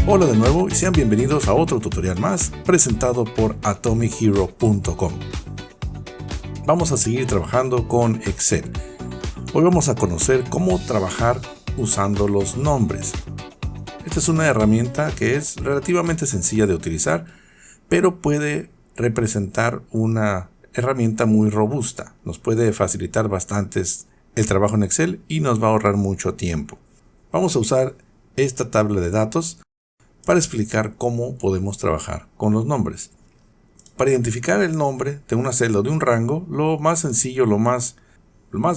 Hola de nuevo y sean bienvenidos a otro tutorial más presentado por AtomicHero.com. Vamos a seguir trabajando con Excel. Hoy vamos a conocer cómo trabajar usando los nombres. Esta es una herramienta que es relativamente sencilla de utilizar, pero puede representar una herramienta muy robusta. Nos puede facilitar bastante el trabajo en Excel y nos va a ahorrar mucho tiempo. Vamos a usar esta tabla de datos para explicar cómo podemos trabajar con los nombres. Para identificar el nombre de una celda o de un rango, lo más sencillo, lo más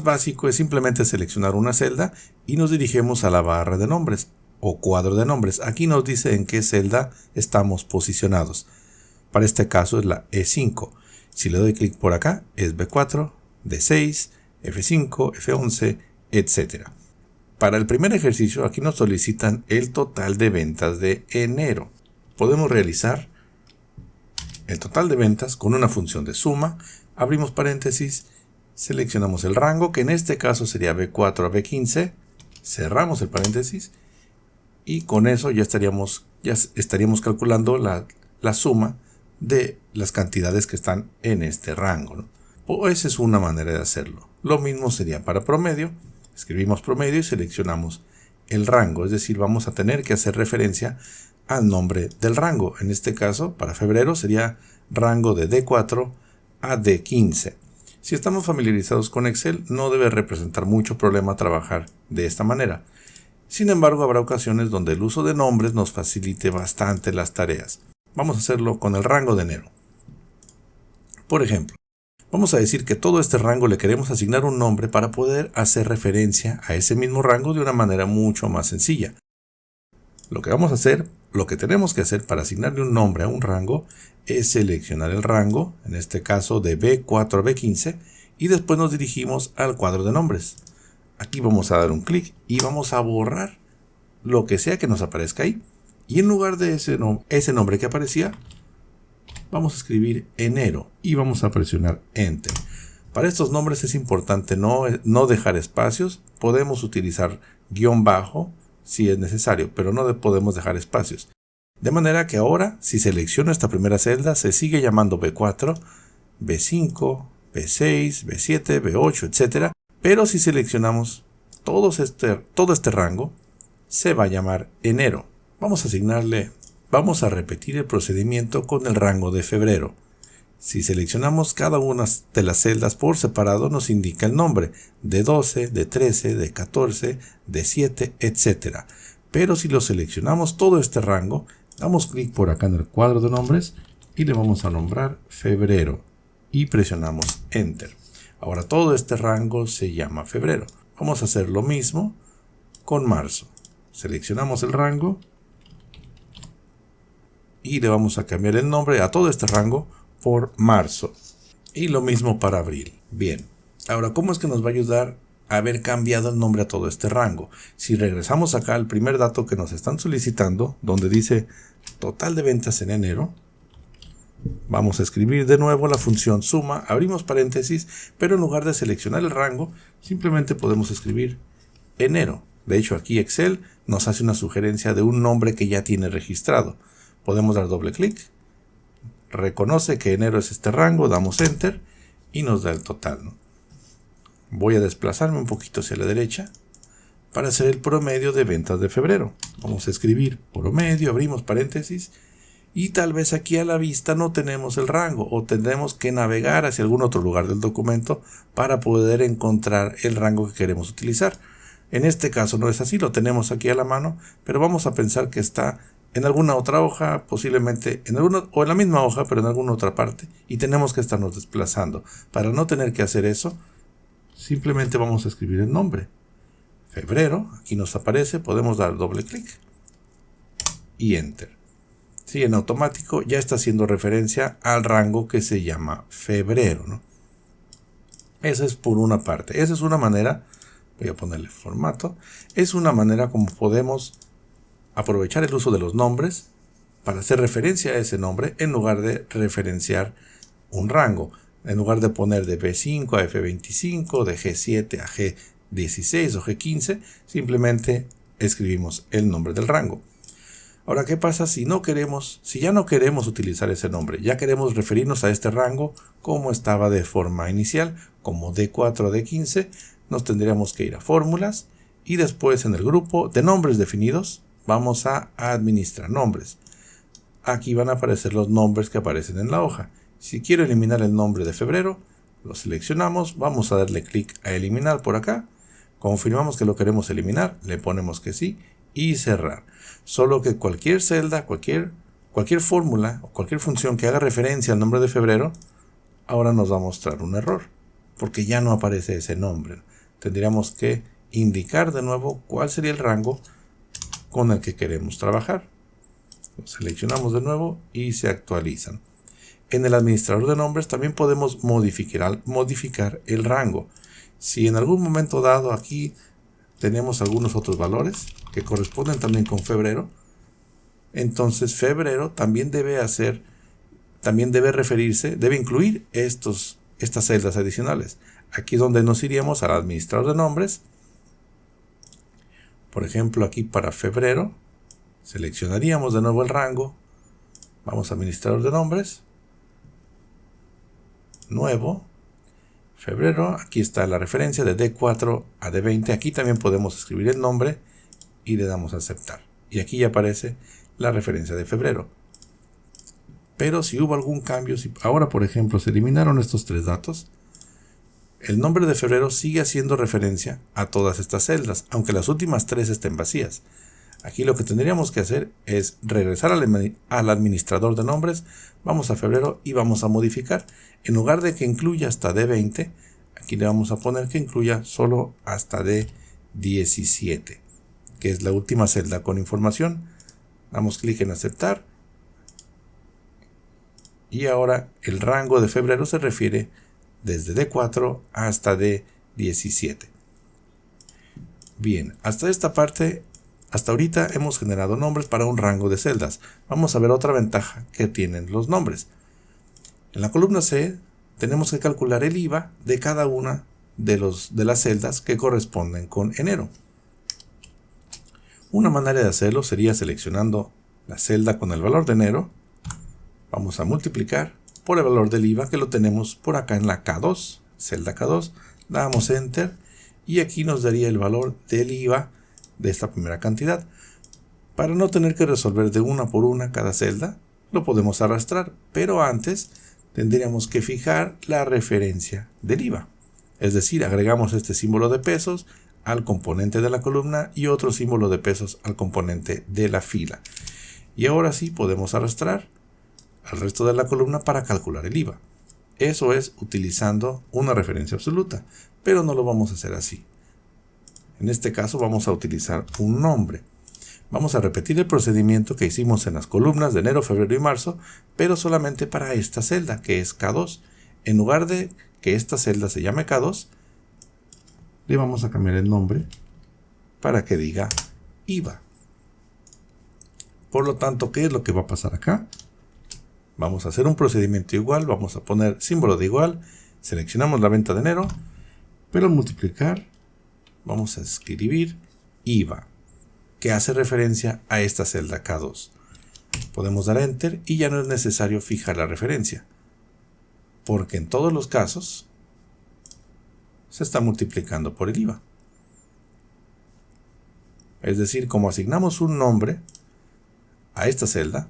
básico es simplemente seleccionar una celda y nos dirigimos a la barra de nombres o cuadro de nombres. Aquí nos dice en qué celda estamos posicionados. Para este caso es la E5. Si le doy clic por acá es B4, D6, F5, F11, etc. Para el primer ejercicio aquí nos solicitan el total de ventas de enero. Podemos realizar el total de ventas con una función de suma, abrimos paréntesis, seleccionamos el rango, que en este caso sería B4 a B15, cerramos el paréntesis y con eso ya estaríamos calculando la suma de las cantidades que están en este rango, ¿no? O esa es una manera de hacerlo. Lo mismo sería para promedio. Escribimos promedio y seleccionamos el rango, es decir, vamos a tener que hacer referencia al nombre del rango. En este caso, para febrero sería rango de D4 a D15. Si estamos familiarizados con Excel, no debe representar mucho problema trabajar de esta manera. Sin embargo, habrá ocasiones donde el uso de nombres nos facilite bastante las tareas. Vamos a hacerlo con el rango de enero. Por ejemplo, vamos a decir que todo este rango le queremos asignar un nombre para poder hacer referencia a ese mismo rango de una manera mucho más sencilla. Lo que tenemos que hacer para asignarle un nombre a un rango es seleccionar el rango, en este caso de B4 a B15, y después nos dirigimos al cuadro de nombres. Aquí vamos a dar un clic y vamos a borrar lo que sea que nos aparezca ahí. Y en lugar de ese nombre que aparecía, vamos a escribir enero y vamos a presionar Enter. Para estos nombres es importante no dejar espacios. Podemos utilizar guión bajo si es necesario, pero no podemos dejar espacios. De manera que ahora, si selecciono esta primera celda, se sigue llamando B4, B5, B6, B7, B8, etc. Pero si seleccionamos todo este rango, se va a llamar enero. Vamos a repetir el procedimiento con el rango de febrero. Si seleccionamos cada una de las celdas por separado, nos indica el nombre de 12, de 13, de 14, de 7, etc. Pero si lo seleccionamos todo este rango, damos clic por acá en el cuadro de nombres y le vamos a nombrar febrero y presionamos Enter. Ahora todo este rango se llama febrero. Vamos a hacer lo mismo con marzo. Seleccionamos el rango y le vamos a cambiar el nombre a todo este rango por marzo. Y lo mismo para abril. Bien, ahora ¿cómo es que nos va a ayudar a haber cambiado el nombre a todo este rango? Si regresamos acá al primer dato que nos están solicitando, donde dice total de ventas en enero, vamos a escribir de nuevo la función suma, abrimos paréntesis, pero en lugar de seleccionar el rango, simplemente podemos escribir enero. De hecho, aquí Excel nos hace una sugerencia de un nombre que ya tiene registrado. Podemos dar doble clic, reconoce que enero es este rango, damos Enter y nos da el total, ¿no? Voy a desplazarme un poquito hacia la derecha para hacer el promedio de ventas de febrero. Vamos a escribir promedio, abrimos paréntesis y tal vez aquí a la vista no tenemos el rango o tendremos que navegar hacia algún otro lugar del documento para poder encontrar el rango que queremos utilizar. En este caso no es así, lo tenemos aquí a la mano, pero vamos a pensar que está en alguna otra hoja, posiblemente en la misma hoja, pero en alguna otra parte, y tenemos que estarnos desplazando. Para no tener que hacer eso, simplemente vamos a escribir el nombre. Febrero, aquí nos aparece, podemos dar doble clic y Enter. Sí, en automático ya está haciendo referencia al rango que se llama febrero, ¿no? Esa es por una parte. Esa es una manera, voy a ponerle formato, es una manera como podemos aprovechar el uso de los nombres para hacer referencia a ese nombre en lugar de referenciar un rango. En lugar de poner de B5 a F25, de G7 a G16 o G15, simplemente escribimos el nombre del rango. Ahora, ¿qué pasa si ya no queremos utilizar ese nombre? Ya queremos referirnos a este rango como estaba de forma inicial, como D4 o D15, nos tendríamos que ir a fórmulas y después en el grupo de nombres definidos vamos a administrar nombres. Aquí van a aparecer los nombres que aparecen en la hoja. Si quiero eliminar el nombre de febrero, lo seleccionamos, vamos a darle clic a eliminar por acá, confirmamos que lo queremos eliminar, le ponemos que sí y cerrar. Solo que cualquier celda, cualquier fórmula o cualquier función que haga referencia al nombre de febrero, ahora nos va a mostrar un error, porque ya no aparece ese nombre. Tendríamos que indicar de nuevo cuál sería el rango con el que queremos trabajar. Lo seleccionamos de nuevo y se actualizan. En el administrador de nombres también podemos modificar el rango. Si en algún momento dado aquí tenemos algunos otros valores que corresponden también con febrero, entonces febrero también debe incluir estas celdas adicionales. Aquí es donde nos iríamos al administrador de nombres. Por ejemplo, aquí para febrero seleccionaríamos de nuevo el rango, vamos a administrador de nombres, nuevo, febrero, aquí está la referencia de D4 a D20, aquí también podemos escribir el nombre y le damos a aceptar. Y aquí ya aparece la referencia de febrero. Pero si hubo algún cambio, si ahora por ejemplo se eliminaron estos tres datos, el nombre de febrero sigue haciendo referencia a todas estas celdas, aunque las últimas tres estén vacías. Aquí lo que tendríamos que hacer es regresar al administrador de nombres, vamos a febrero y vamos a modificar. En lugar de que incluya hasta D20, aquí le vamos a poner que incluya solo hasta D17, que es la última celda con información. Damos clic en aceptar. Y ahora el rango de febrero se refiere desde D4 hasta D17. Bien, hasta esta parte, hasta ahorita hemos generado nombres para un rango de celdas. Vamos a ver otra ventaja que tienen los nombres. En la columna C tenemos que calcular el IVA de cada una de las celdas que corresponden con enero. Una manera de hacerlo sería seleccionando la celda con el valor de enero. Vamos a multiplicar por el valor del IVA que lo tenemos por acá en la K2, celda K2. Damos Enter y aquí nos daría el valor del IVA de esta primera cantidad. Para no tener que resolver de una por una cada celda, lo podemos arrastrar, pero antes tendríamos que fijar la referencia del IVA. Es decir, agregamos este símbolo de pesos al componente de la columna y otro símbolo de pesos al componente de la fila. Y ahora sí podemos arrastrar al resto de la columna para calcular el IVA. Eso es utilizando una referencia absoluta, pero no lo vamos a hacer así. En este caso vamos a utilizar un nombre. Vamos a repetir el procedimiento que hicimos en las columnas de enero, febrero y marzo, pero solamente para esta celda que es K2. En lugar de que esta celda se llame K2, le vamos a cambiar el nombre para que diga IVA. Por lo tanto, ¿qué es lo que va a pasar acá? Vamos a hacer un procedimiento igual, vamos a poner símbolo de igual, seleccionamos la venta de enero, pero al multiplicar vamos a escribir IVA, que hace referencia a esta celda K2. Podemos dar Enter y ya no es necesario fijar la referencia, porque en todos los casos se está multiplicando por el IVA. Es decir, como asignamos un nombre a esta celda,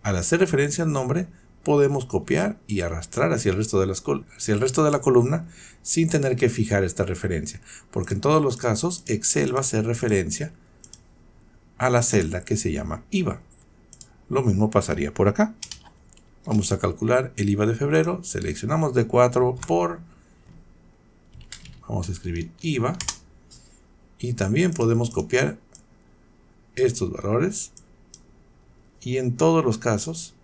al hacer referencia al nombre, podemos copiar y arrastrar hacia el resto de la columna sin tener que fijar esta referencia, porque en todos los casos Excel va a hacer referencia a la celda que se llama IVA. Lo mismo pasaría por acá. Vamos a calcular el IVA de febrero, seleccionamos D4 por, vamos a escribir IVA, y también podemos copiar estos valores. Y en todos los casos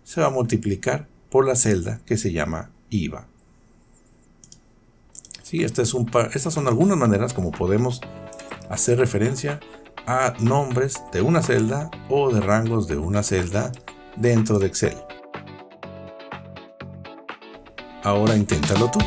se va a multiplicar por la celda que se llama IVA. Sí, estas son algunas maneras como podemos hacer referencia a nombres de una celda o de rangos de una celda dentro de Excel. Ahora inténtalo tú.